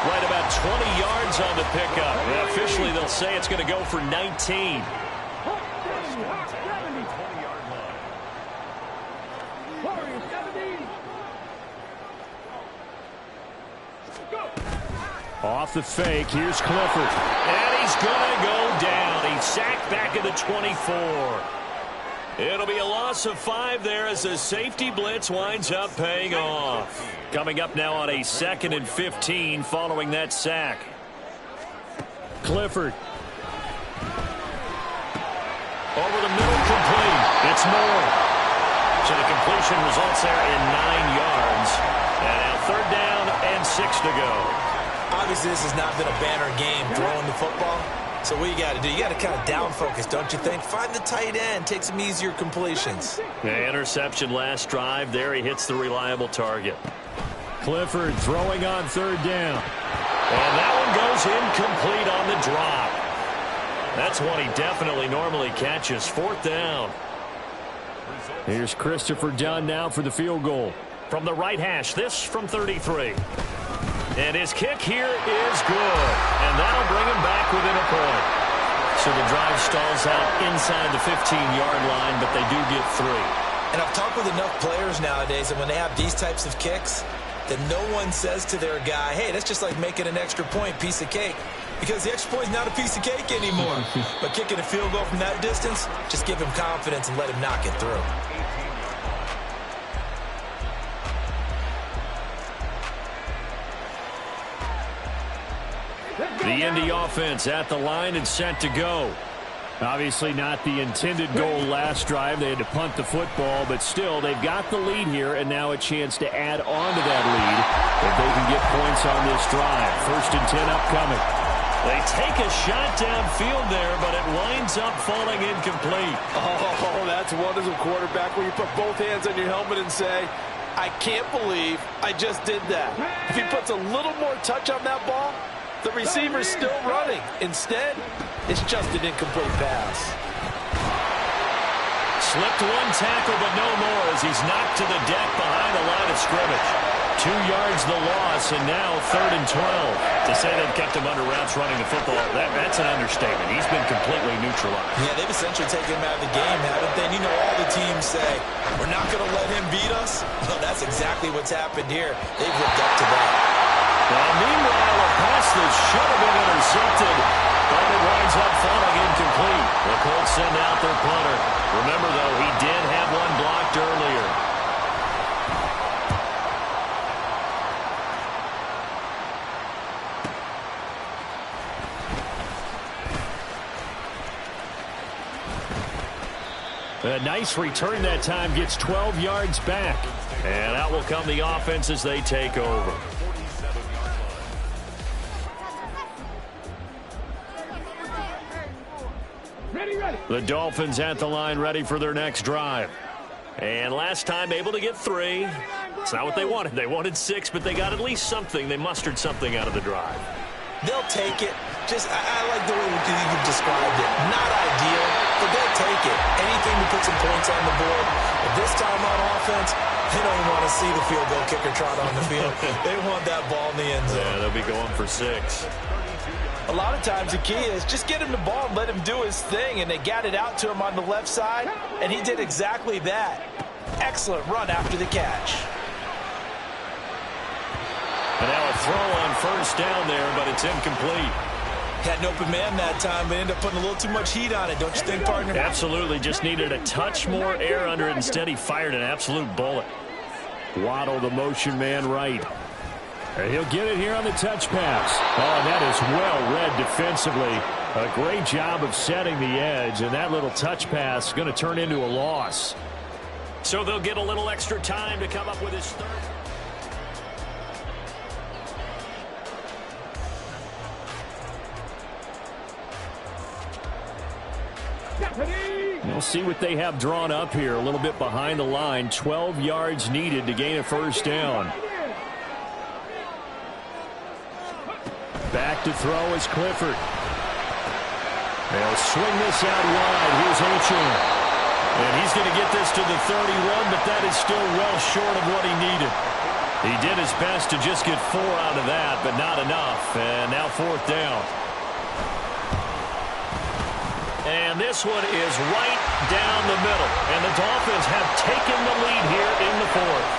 Right about 20 yards on the pickup. And officially, they'll say it's going to go for 19. Hawk 70. 20-yard line. Warriors 70. Go. Off the fake, here's Clifford. And he's going to go down. He's sacked back at the 24. It'll be a loss of 5 there as the safety blitz winds up paying off. Coming up now on a 2nd and 15 following that sack. Clifford. Over the middle, complete. It's Moore. So the completion results there in 9 yards. And now 3rd down and 6 to go. Obviously, this has not been a banner game throwing the football. So what you got to do, you got to kind of down focus, don't you think? Find the tight end, take some easier completions. The interception last drive. There he hits the reliable target. Clifford throwing on 3rd down. And that one goes incomplete on the drop. That's one he definitely normally catches. 4th down. Here's Christopher Dunn now for the field goal. From the right hash, this from 33. And his kick here is good. And that'll bring him back within a point. So the drive stalls out inside the 15-yard line, but they do get 3. And I've talked with enough players nowadays, and when they have these types of kicks, that no one says to their guy, hey, that's just like making an extra point, piece of cake. Because the extra point is not a piece of cake anymore. But kicking a field goal from that distance, just give him confidence and let him knock it through. The Indy offense at the line and set to go. Obviously not the intended goal last drive. They had to punt the football, but still they've got the lead here and now a chance to add on to that lead if they can get points on this drive. 1st and 10 upcoming. They take a shot downfield there, but it winds up falling incomplete. Oh, that's one as a quarterback where you put both hands on your helmet and say, I can't believe I just did that. If he puts a little more touch on that ball, the receiver's still running. Instead, it's just an incomplete pass. Slipped one tackle, but no more as he's knocked to the deck behind the line of scrimmage. 2 yards the loss, and now 3rd and 12. To say they've kept him under wraps running the football, that's an understatement. He's been completely neutralized. Yeah, they've essentially taken him out of the game, haven't they? You know, all the teams say, we're not going to let him beat us. Well, that's exactly what's happened here. They've lived up to that. Well, meanwhile, a pass that should have been intercepted, but it winds up falling incomplete. The Colts send out their punter. Remember, though, he did have one blocked earlier. A nice return that time, gets 12 yards back. And out will come the offense as they take over. The Dolphins at the line ready for their next drive. And last time able to get 3. It's not what they wanted. They wanted 6, but they got at least something. They mustered something out of the drive. They'll take it. I like the way you've described it. Not ideal, but they'll take it. Anything to put some points on the board. But this time on offense, they don't even want to see the field goal kicker trot on the field. They want that ball in the end zone. Yeah, they'll be going for 6. A lot of times the key is just get him the ball and let him do his thing, and they got it out to him on the left side, and he did exactly that. Excellent run after the catch. And now a throw on 1st down there, but it's incomplete. Had an open man that time, but ended up putting a little too much heat on it, don't you think, partner? Absolutely. Just needed a touch more air under it. Instead, he fired an absolute bullet. Waddle, the motion man, right. And he'll get it here on the touch pass. Oh, and that is well read defensively. A great job of setting the edge, and that little touch pass is going to turn into a loss. So they'll get a little extra time to come up with his 3rd. We'll see what they have drawn up here. A little bit behind the line. 12 yards needed to gain a 1st down. Back to throw is Clifford. They'll swing this out wide. Here's Achane. And he's going to get this to the 31, but that is still well short of what he needed. He did his best to just get 4 out of that, but not enough. And now 4th down. And this one is right down the middle. And the Dolphins have taken the lead here in the 4th.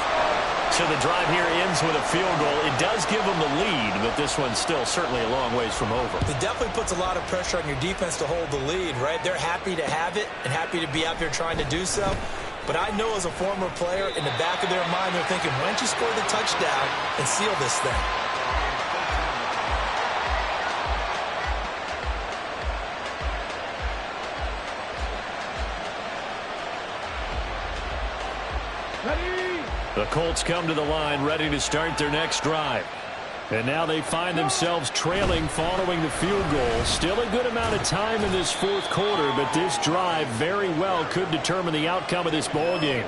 So the drive here ends with a field goal. It does give them the lead, but this one's still certainly a long ways from over. It definitely puts a lot of pressure on your defense to hold the lead, right? They're happy to have it and happy to be out there trying to do so. But I know as a former player, in the back of their mind, they're thinking, why don't you score the touchdown and seal this thing? The Colts come to the line ready to start their next drive. And now they find themselves trailing following the field goal. Still a good amount of time in this fourth quarter, but this drive very well could determine the outcome of this ball game.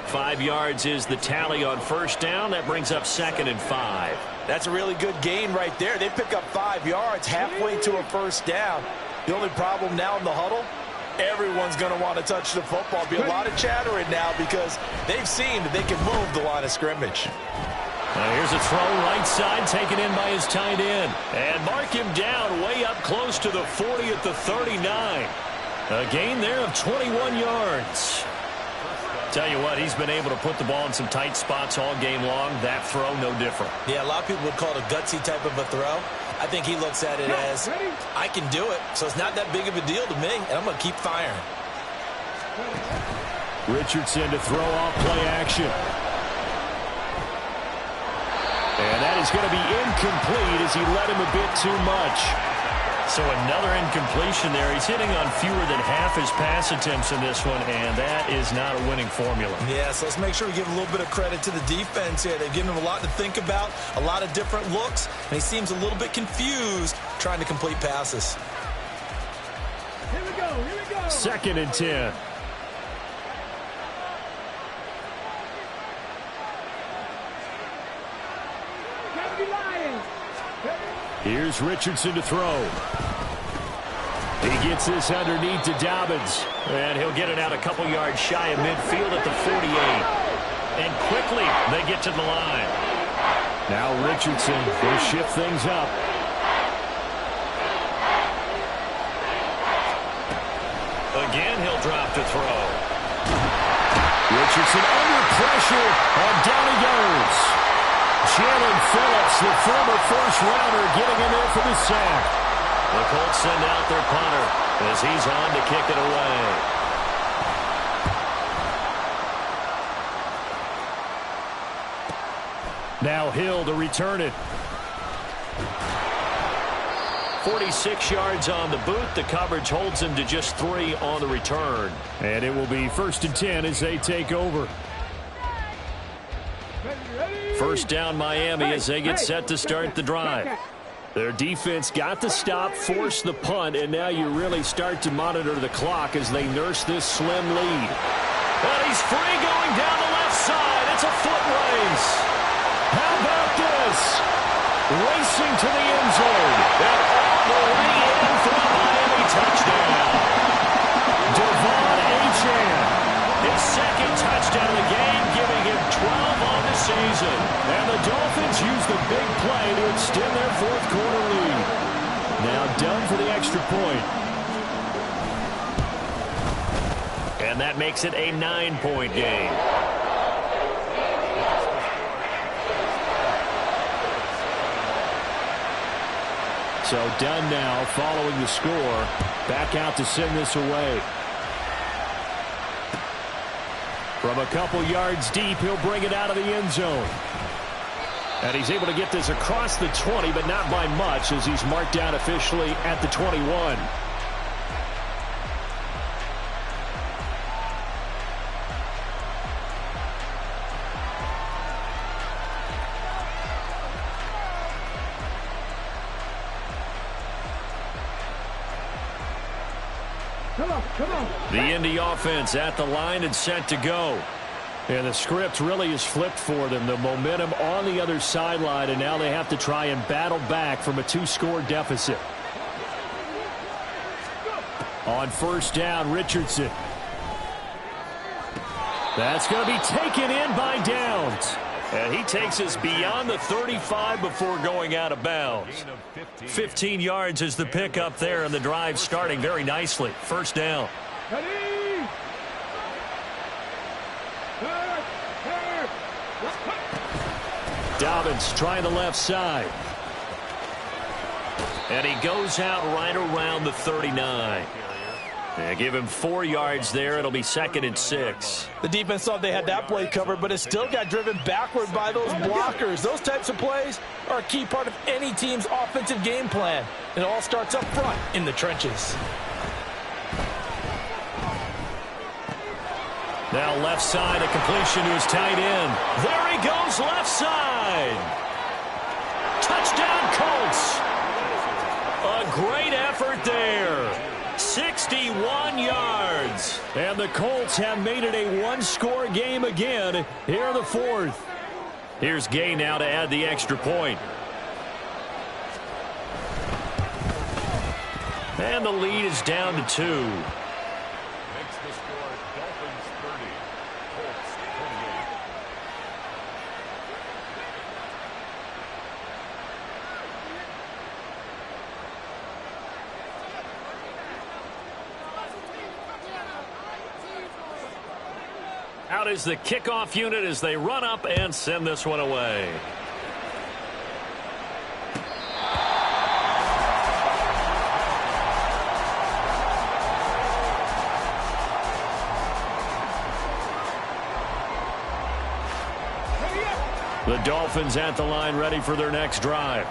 5 yards is the tally on first down. That brings up 2nd and 5. That's a really good gain right there. They pick up 5 yards halfway to a first down. The only problem now in the huddle, everyone's going to want to touch the football. Be a lot of chattering now because they've seen that they can move the line of scrimmage. Here's a throw right side taken in by his tight end. And mark him down way up close to the 40 at the 39. A gain there of 21 yards. Tell you what, he's been able to put the ball in some tight spots all game long. That throw, no different. Yeah, a lot of people would call it a gutsy type of a throw. I think he looks at it as, I can do it, so it's not that big of a deal to me, and I'm going to keep firing. Richardson to throw off play action. And that is going to be incomplete as he let him a bit too much. So another incompletion there. He's hitting on fewer than half his pass attempts in this one, and that is not a winning formula. Yeah, so let's make sure we give a little bit of credit to the defense here. They've given him a lot to think about, a lot of different looks, and he seems a little bit confused trying to complete passes. Here we go, here we go. 2nd and 10. Here's Richardson to throw. He gets this underneath to Dobbins. And he'll get it out a couple yards shy of midfield at the 48. And quickly they get to the line. Now Richardson will shift things up. Again, he'll drop to throw. Richardson under pressure, and down he goes. Jalen Phillips, the former first-rounder, getting in there for the sack. The Colts send out their punter as he's on to kick it away. Now Hill to return it. 46 yards on the boot. The coverage holds him to just 3 on the return. And it will be 1st and 10 as they take over. First down Miami as they get set to start the drive. Their defense got the stop, forced the punt, and now you really start to monitor the clock as they nurse this slim lead. And he's free going down the left side. It's a foot race. How about this? Racing to the end zone. And all the way in for a Miami touchdown. Devon Achane. His 2nd touchdown of the game, giving him 12 on the season. And the Dolphins use the big play to extend their 4th quarter lead. Now done for the extra point. And that makes it a 9-point game. So done now following the score. Back out to send this away. From a couple yards deep, he'll bring it out of the end zone. And he's able to get this across the 20, but not by much, as he's marked down officially at the 21. Come on. The Indy offense at the line and set to go. And the script really is flipped for them. The momentum on the other sideline, and now they have to try and battle back from a 2-score deficit. On first down, Richardson. That's going to be taken in by Downs. And he takes us beyond the 35 before going out of bounds. 15 yards is the pickup there, and the drive starting very nicely. First down. Ready? Dobbins trying the left side. And he goes out right around the 39. Yeah, give him 4 yards there. It'll be 2nd and 6. The defense thought they had that play covered, but it still got driven backward by those blockers. Those types of plays are a key part of any team's offensive game plan. It all starts up front in the trenches. Now left side, a completion to his tight end. There he goes, left side. Touchdown, Colts. A great effort there. 61 yards. And the Colts have made it a one-score game again here in the 4th. Here's Gay now to add the extra point. And the lead is down to 2. Makes the score Dolphins 30, Colts 28. Out is the kickoff unit as they run up and send this one away. The Dolphins at the line ready for their next drive.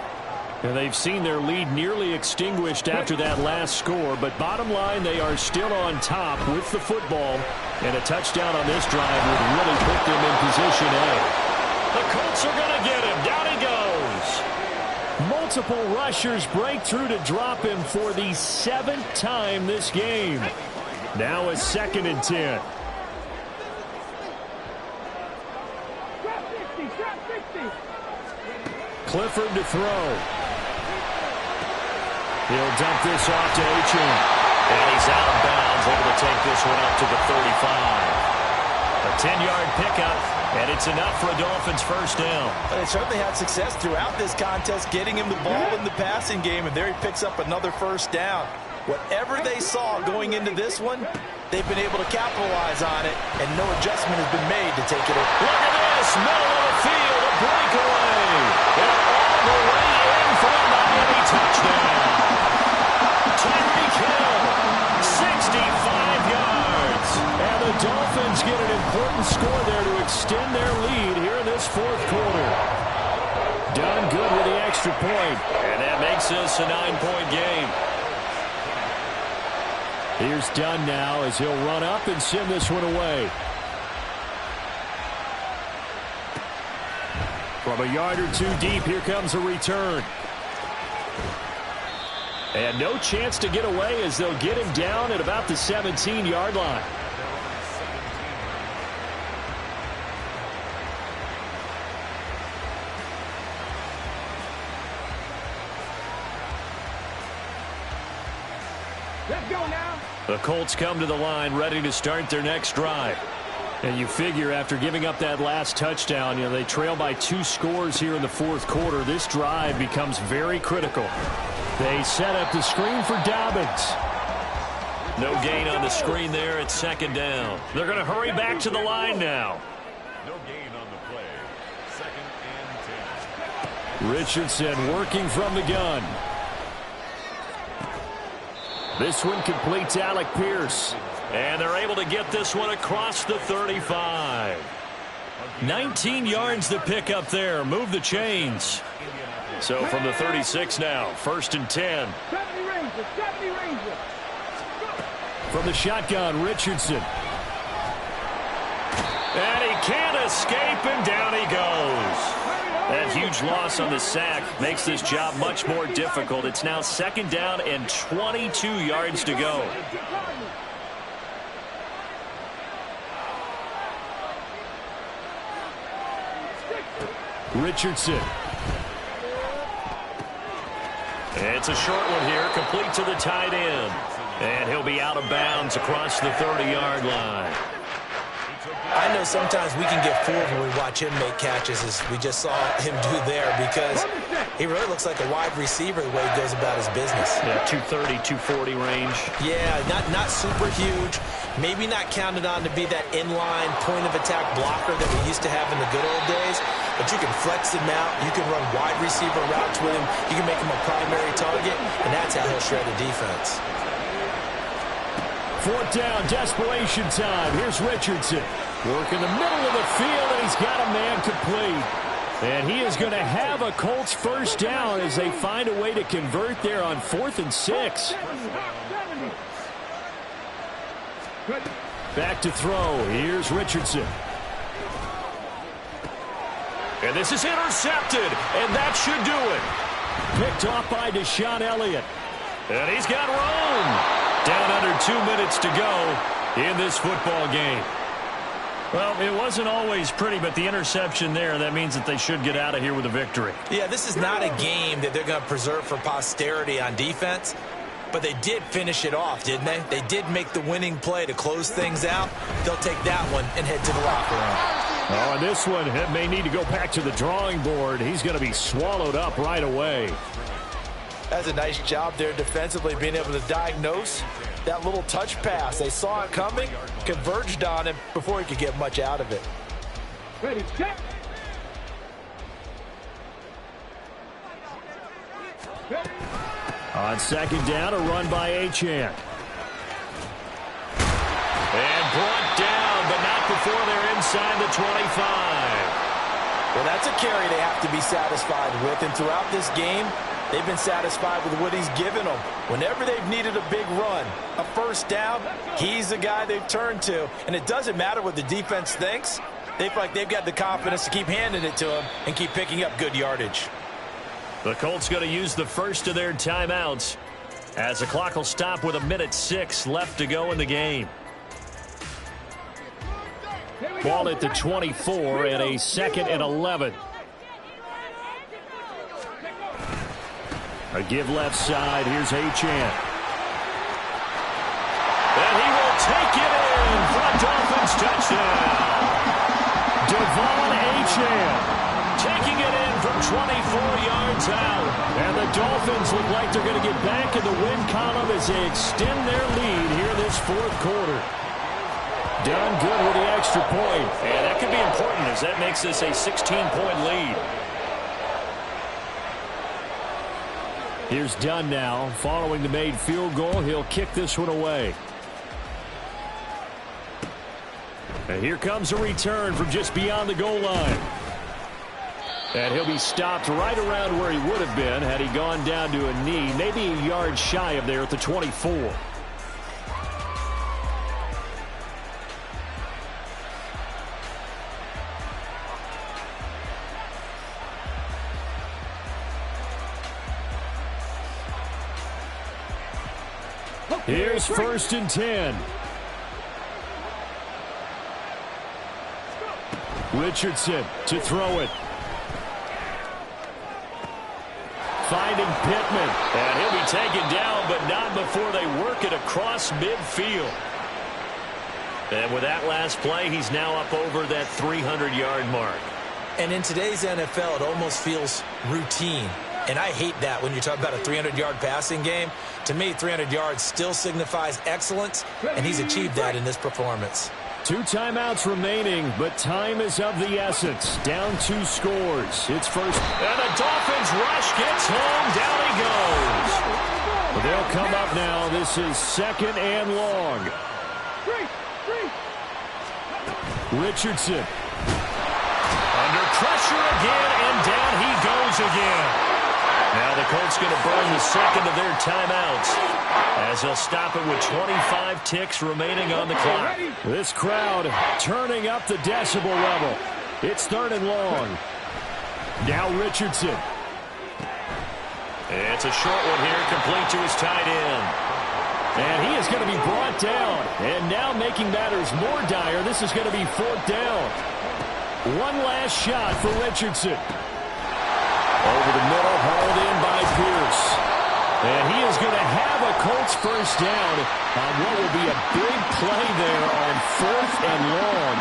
And they've seen their lead nearly extinguished after that last score, but bottom line, they are still on top with the football, and a touchdown on this drive would really put them in position A. The Colts are going to get him. Down he goes. Multiple rushers break through to drop him for the 7th time this game. Now a 2nd and 10. Clifford to throw. He'll dump this off to Achane. And he's out of bounds, able to take this one up to the 35. A 10-yard pickup, and it's enough for a Dolphins first down. They certainly had success throughout this contest, getting him the ball in the passing game, and there he picks up another first down. Whatever they saw going into this one, they've been able to capitalize on it, and no adjustment has been made to take it in. Look at this, middle of the field, a breakaway. And all the way in for a Miami touchdown. Tyreek Hill, 65 yards. And the Dolphins get an important score there to extend their lead here in this 4th quarter. Done good with the extra point. And that makes this a 9-point game. Here's Dunn now as he'll run up and send this one away. From a yard or 2 deep, here comes a return. And no chance to get away as they'll get him down at about the 17-yard line. Let's go now. The Colts come to the line ready to start their next drive. And you figure after giving up that last touchdown, they trail by 2 scores here in the 4th quarter. This drive becomes very critical. They set up the screen for Dobbins. No gain on the screen there. It's 2nd down. They're going to hurry back to the line now. No gain on the play. 2nd and 10. Richardson working from the gun. This one completes Alec Pierce. And they're able to get this one across the 35. 19 yards to pick up there. Move the chains. So from the 36 now, 1st and 10. 70 Rangers, 70 Rangers. From the shotgun, Richardson. And he can't escape, and down he goes. That huge loss on the sack makes this job much more difficult. It's now 2nd down and 22 yards to go. Richardson. It's a short one here, complete to the tight end. And he'll be out of bounds across the 30-yard line. I know sometimes we can get fooled when we watch him make catches, as we just saw him do there, because he really looks like a wide receiver the way he goes about his business. Yeah, 230, 240 range. Yeah, not super huge. Maybe not counted on to be that inline point-of-attack blocker that we used to have in the good old days, but you can flex him out. You can run wide receiver routes with him. You can make him a primary target, and that's how he'll shred the defense. Fourth down, desperation time. Here's Richardson. Work in the middle of the field, and he's got a man complete. And he is going to have a Colts first down as they find a way to convert there on 4th and 6. Back to throw. Here's Richardson. And this is intercepted, and that should do it. Picked off by Deshaun Elliott. And he's got room. Down under 2 minutes to go in this football game. Well, it wasn't always pretty, but the interception there, that means that they should get out of here with a victory. Yeah, this is not a game that they're going to preserve for posterity on defense, but they did finish it off, didn't they? They did make the winning play to close things out. They'll take that one and head to the locker room. Oh, and this one may need to go back to the drawing board. He's going to be swallowed up right away. That's a nice job there defensively, being able to diagnose that little touch pass. They saw it coming, converged on him before he could get much out of it. Ready, set. On second down, a run by Achane. And brought down, but not before they're inside the 25. Well, that's a carry they have to be satisfied with, and throughout this game, they've been satisfied with what he's given them. Whenever they've needed a big run, a first down, he's the guy they've turned to. And it doesn't matter what the defense thinks. They feel like they've got the confidence to keep handing it to him and keep picking up good yardage. The Colts going to use the first of their timeouts as the clock will stop with 1:06 left to go in the game. Ball at the 24 and a 2nd and 11. A give left side. Here's Achane. And he will take it in for a Dolphins touchdown. Devon Achane taking it in from 24 yards out. And the Dolphins look like they're going to get back in the win column as they extend their lead here in this 4th quarter. Done good with the extra point. And that could be important as that makes this a 16-point lead. Here's Dunn now. Following the made field goal, he'll kick this one away. And here comes a return from just beyond the goal line. And he'll be stopped right around where he would have been had he gone down to a knee, maybe a yard shy of there at the 24. Here's 1st and 10. Richardson to throw it. Finding Pittman. And he'll be taken down, but not before they work it across midfield. And with that last play, he's now up over that 300-yard mark. And in today's NFL, it almost feels routine. And I hate that when you're talking about a 300-yard passing game. To me, 300 yards still signifies excellence, and he's achieved that in this performance. 2 timeouts remaining, but time is of the essence. Down 2 scores. It's first. And the Dolphins rush gets home. Down he goes. Well, they'll come up now. This is 2nd and long. Richardson. Under pressure again, and down he goes again. Now the Colts going to burn the 2nd of their timeouts as they'll stop it with 25 ticks remaining on the clock. This crowd turning up the decibel level. It's 3rd and long. Now Richardson. It's a short one here, complete to his tight end. And he is going to be brought down. And now making matters more dire, this is going to be 4th down. One last shot for Richardson. Over the middle, hauled in by Pierce. And he is going to have a Colts first down on what will be a big play there on 4th and long.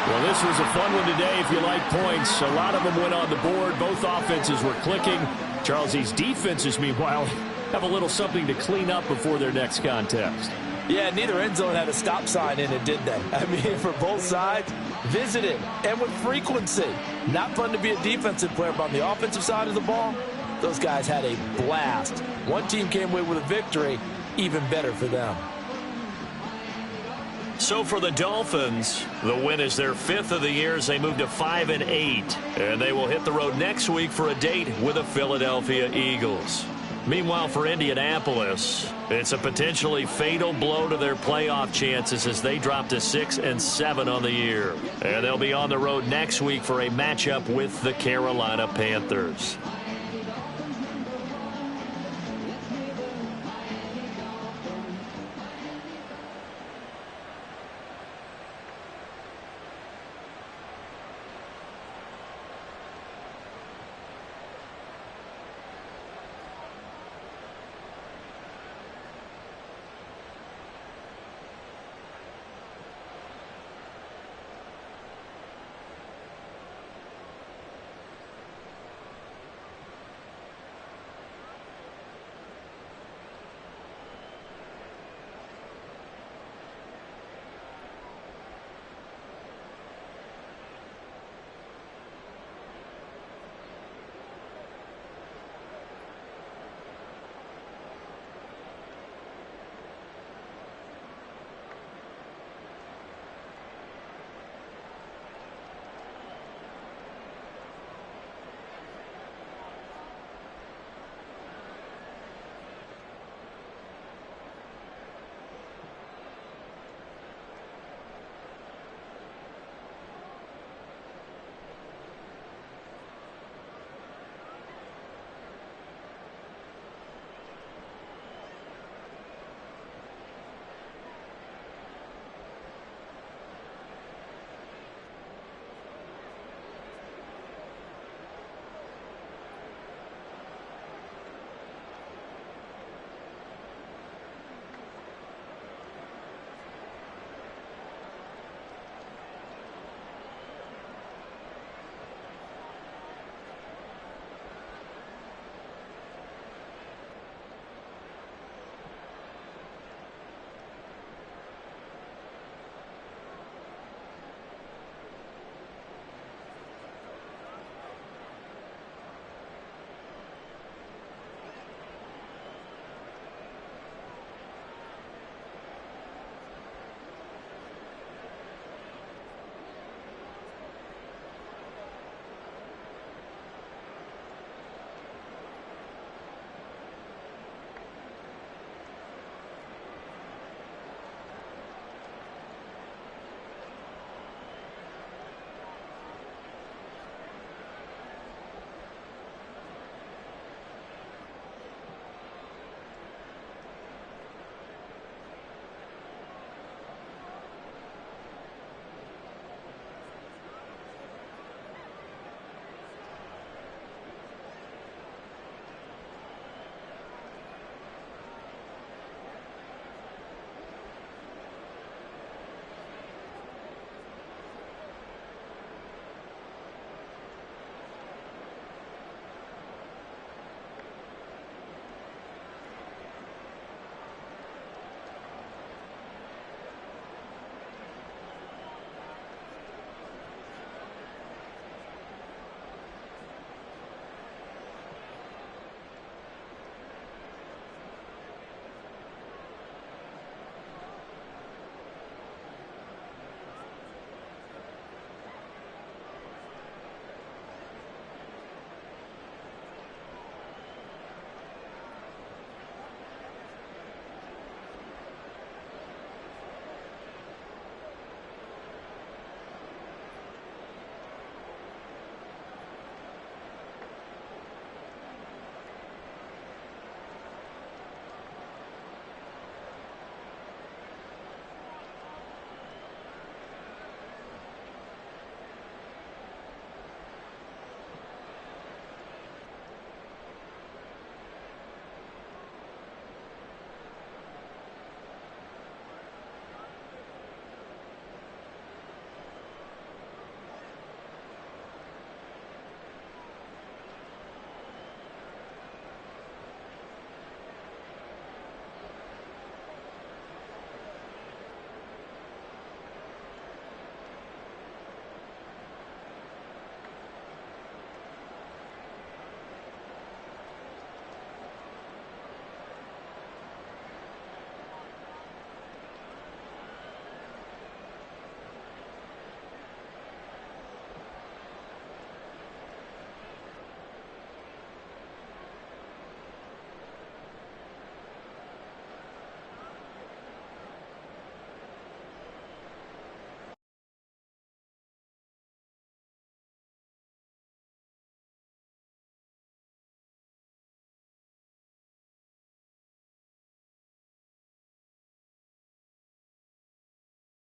Well, this was a fun one today if you like points. A lot of them went on the board. Both offenses were clicking. Charles, these defenses, meanwhile, have a little something to clean up before their next contest. Yeah, neither end zone had a stop sign in it, did they? I mean, for both sides, Visit it, and with frequency. Not fun to be a defensive player, but on the offensive side of the ball, those guys had a blast. One team came away with a victory, even better for them. So for the Dolphins, the win is their 5th of the year as they move to 5-8. And they will hit the road next week for a date with the Philadelphia Eagles. Meanwhile, for Indianapolis, it's a potentially fatal blow to their playoff chances as they drop to 6-7 on the year. And they'll be on the road next week for a matchup with the Carolina Panthers.